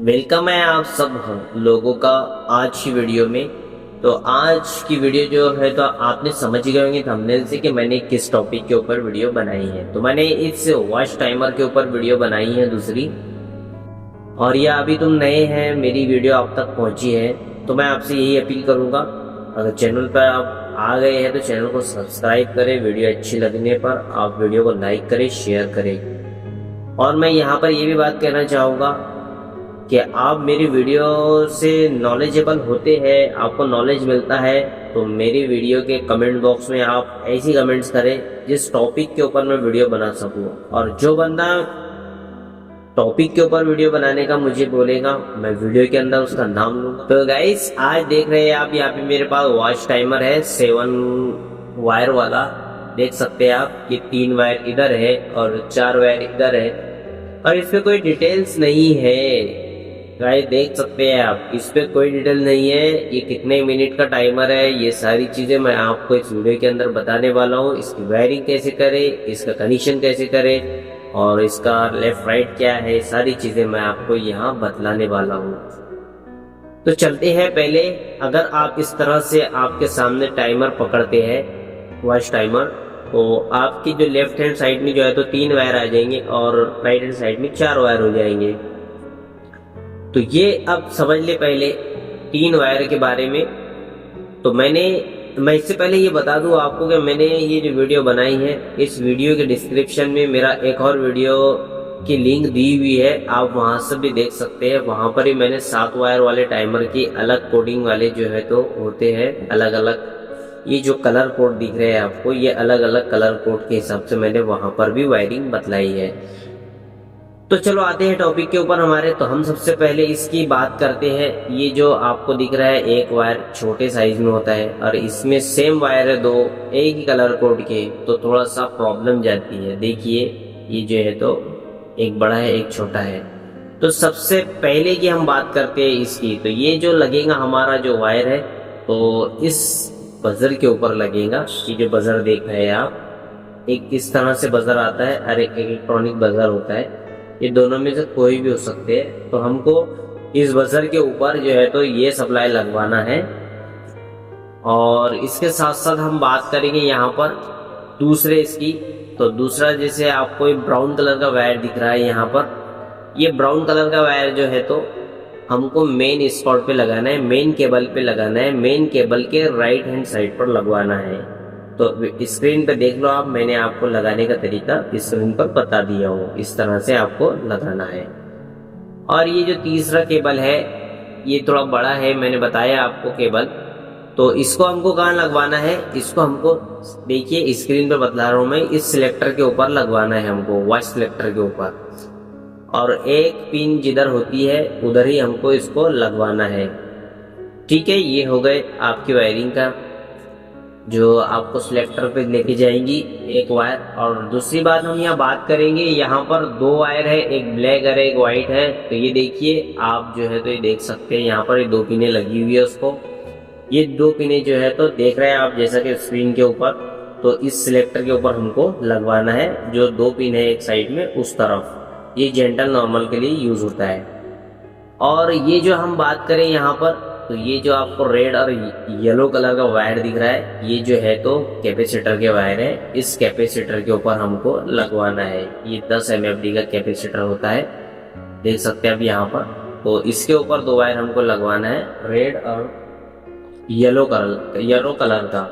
Welcome है आप सब लोगों का आज की वीडियो में। तो आज की वीडियो जो है तो आपने समझ गए होंगे थंबनेल से कि मैंने किस टॉपिक के ऊपर वीडियो बनाई है। तो मैंने इस वॉच टाइमर के ऊपर वीडियो बनाई है दूसरी। और या अभी तुम नए हैं, मेरी वीडियो आप तक पहुंची है तो मैं आपसे यही अपील करूंगा, अगर चैनल पर आप आ गए हैं तो चैनल को सब्सक्राइब करें। वीडियो अच्छी लगने पर आप वीडियो को लाइक करें, शेयर करें। और मैं यहाँ पर ये भी बात कहना चाहूँगा कि आप मेरी वीडियो से नॉलेजेबल होते हैं, आपको नॉलेज मिलता है, तो मेरी वीडियो के कमेंट बॉक्स में आप ऐसी कमेंट्स करें जिस टॉपिक के ऊपर मैं वीडियो बना सकूं। और जो बंदा टॉपिक के ऊपर वीडियो बनाने का मुझे बोलेगा, मैं वीडियो के अंदर उसका नाम लूंगा। तो गाइस, आज देख रहे हैं आप यहाँ पे मेरे पास वॉच टाइमर है 7 वायर वाला। देख सकते हैं आप, ये 3 वायर इधर है और 4 वायर इधर है और इस पे कोई डिटेल्स नहीं है। गाइस देख सकते हैं आप, इस पे कोई डिटेल नहीं है। ये कितने मिनट का टाइमर है, ये सारी चीजें मैं आपको इस वीडियो के अंदर बताने वाला हूँ। इसकी वायरिंग कैसे करें, इसका कनेक्शन कैसे करें और इसका लेफ्ट राइट क्या है, सारी चीजें मैं आपको यहाँ बतलाने वाला हूँ। तो चलते हैं पहले। अगर आप इस तरह से आपके सामने टाइमर पकड़ते हैं, वॉच टाइमर, तो आपकी जो लेफ्ट हैंड साइड में जो है तो 3 वायर आ जाएंगे और राइट हैंड साइड में 4 वायर हो जाएंगे। तो ये अब समझ ले पहले 3 वायर के बारे में। तो मैं इससे पहले ये बता दूं आपको कि मैंने ये जो वीडियो बनाई है, इस वीडियो के डिस्क्रिप्शन में मेरा एक और वीडियो की लिंक दी हुई है, आप वहां से भी देख सकते हैं। वहां पर ही मैंने 7 वायर वाले टाइमर की अलग कोडिंग वाले जो है तो होते हैं अलग अलग। ये जो कलर कोड दिख रहे हैं आपको, ये अलग अलग कलर कोड के हिसाब से मैंने वहां पर भी वायरिंग बतलाई है। तो चलो आते हैं टॉपिक के ऊपर हमारे। तो हम सबसे पहले इसकी बात करते हैं। ये जो आपको दिख रहा है, एक वायर छोटे साइज में होता है और इसमें सेम वायर है 2 एक ही कलर कोड के, तो थोड़ा सा प्रॉब्लम जाती है। देखिए ये जो है तो एक बड़ा है एक छोटा है। तो सबसे पहले की हम बात करते हैं इसकी। तो ये जो लगेगा हमारा जो वायर है, तो इस बजर के ऊपर लगेगा। ये जो बजर देख रहे हैं आप, एक इस तरह से बजर आता है और एक इलेक्ट्रॉनिक बजर होता है। ये दोनों में से कोई भी हो सकते हैं। तो हमको इस बजर के ऊपर जो है तो ये सप्लाई लगवाना है। और इसके साथ साथ हम बात करेंगे यहाँ पर दूसरे इसकी। तो दूसरा, जैसे आपको एक ब्राउन कलर का वायर दिख रहा है यहाँ पर, ये ब्राउन कलर का वायर जो है तो हमको मेन स्पॉट पे लगाना है, मेन केबल पे लगाना है, मेन केबल के राइट हैंड साइड पर लगवाना है। तो स्क्रीन पे देख लो आप, मैंने आपको लगाने का तरीका स्क्रीन पर बता दिया हो, इस तरह से आपको लगाना है। और ये जो तीसरा केबल है, ये थोड़ा बड़ा है, मैंने बताया आपको केबल। तो इसको हमको कहाँ लगवाना है, इसको हमको देखिए स्क्रीन पे बतला रहा हूँ मैं, इस सिलेक्टर के ऊपर लगवाना है हमको, वॉच सिलेक्टर के ऊपर। और एक पिन जिधर होती है उधर ही हमको इसको लगवाना है। ठीक है, ये हो गए आपकी वायरिंग का, जो आपको सिलेक्टर पे लेके जाएंगी एक वायर। और दूसरी बात हम यहाँ बात करेंगे, यहाँ पर 2 वायर है, एक ब्लैक और एक व्हाइट है। तो ये देखिए आप जो है तो ये देख सकते हैं, यहाँ पर 2 पिनें लगी हुई है उसको। ये 2 पिनें जो है तो देख रहे हैं आप जैसा कि स्क्रीन के ऊपर। तो इस सिलेक्टर के ऊपर हमको लगवाना है, जो 2 पिन है एक साइड में उस तरफ। ये जेंटल नॉर्मल के लिए यूज होता है। और ये जो हम बात करें यहाँ पर, तो ये जो आपको रेड और येलो कलर का वायर दिख रहा है, ये जो है तो कैपेसिटर के वायर है। इस कैपेसिटर के ऊपर हमको लगवाना है। ये 10 MFD का कैपेसिटर होता है, देख सकते हैं आप यहाँ पर। तो इसके ऊपर 2 वायर हमको लगवाना है, रेड और येलो कलर का।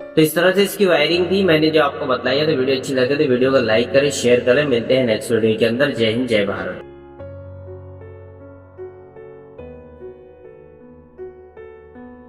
तो इस तरह से इसकी वायरिंग थी, मैंने जो आपको बताया। तो वीडियो अच्छी लगे तो वीडियो को लाइक करें, शेयर करें। मिलते हैं नेक्स्ट वीडियो के अंदर। जय हिंद, जय भारत।